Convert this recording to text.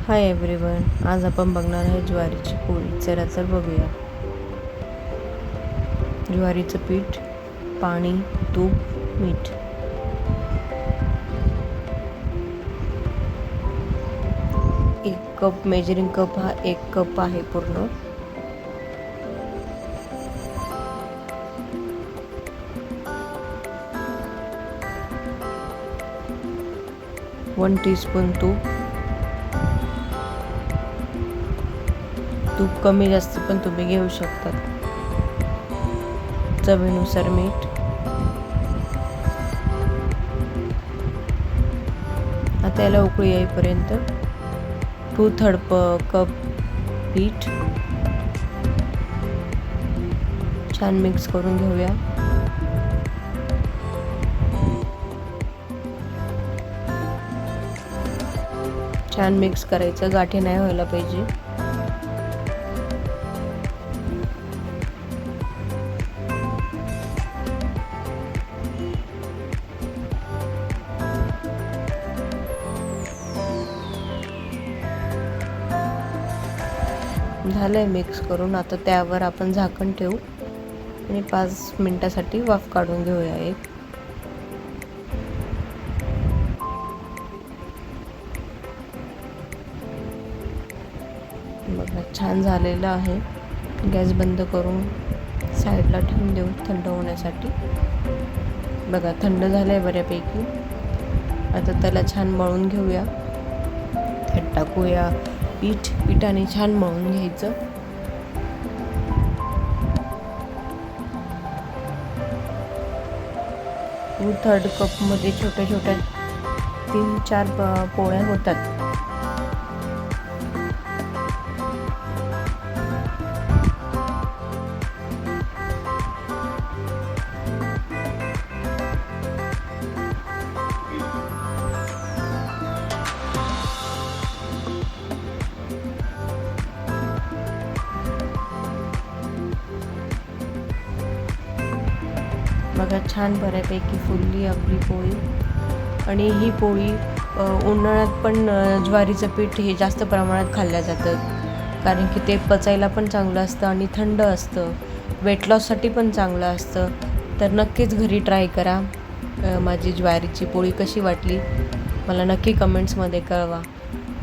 Hi everyone, आज आपण बघणार आहे ज्वारीची पोळी. चला तर बघूया. ज्वारीचं पीठ, पाणी, तूप, मीठ. एक कप मेजरिंग कप हा 1 कप आहे पूर्ण. वन टीस्पून तूप. तूप कमी जास्त पण तुम्ही घेऊ शकता. चवीनुसार मीठ. आता याला उकळी येईपर्यंत 2/3 कप पीठ छान मिक्स करून घेऊया. छान मिक्स करायचं, गाठी नाही व्हायला पाहिजे. झालंय मिक्स करून. आता त्यावर आपण झाकण ठेवू आणि 5 मिनिटासाठी वाफ काढून घेऊया. एक बघा छान झालेलं आहे. गॅस बंद करून साईडला ठेवून देऊ थंड होण्यासाठी. बघा थंड झालंय बऱ्यापैकी. आता त्याला छान मळून घेऊया. त्यात टाकूया पिठाने छान मळून घ्यायचं. थर्ड कप मध्ये छोट्या छोट्या 3-4 पोळ्या होतात. बघा छान बऱ्यापैकी फुलली आपली पोळी. आणि ही पोळी उन्हाळ्यात पण ज्वारीचं पीठ हे जास्त प्रमाणात खाल्लं जातं, कारण की ते पचायला पण चांगलं असतं आणि थंड असतं. वेट लॉससाठी पण चांगलं असतं. तर नक्कीच घरी ट्राय करा. माझी ज्वारीची पोळी कशी वाटली मला नक्की कमेंट्समध्ये कळवा.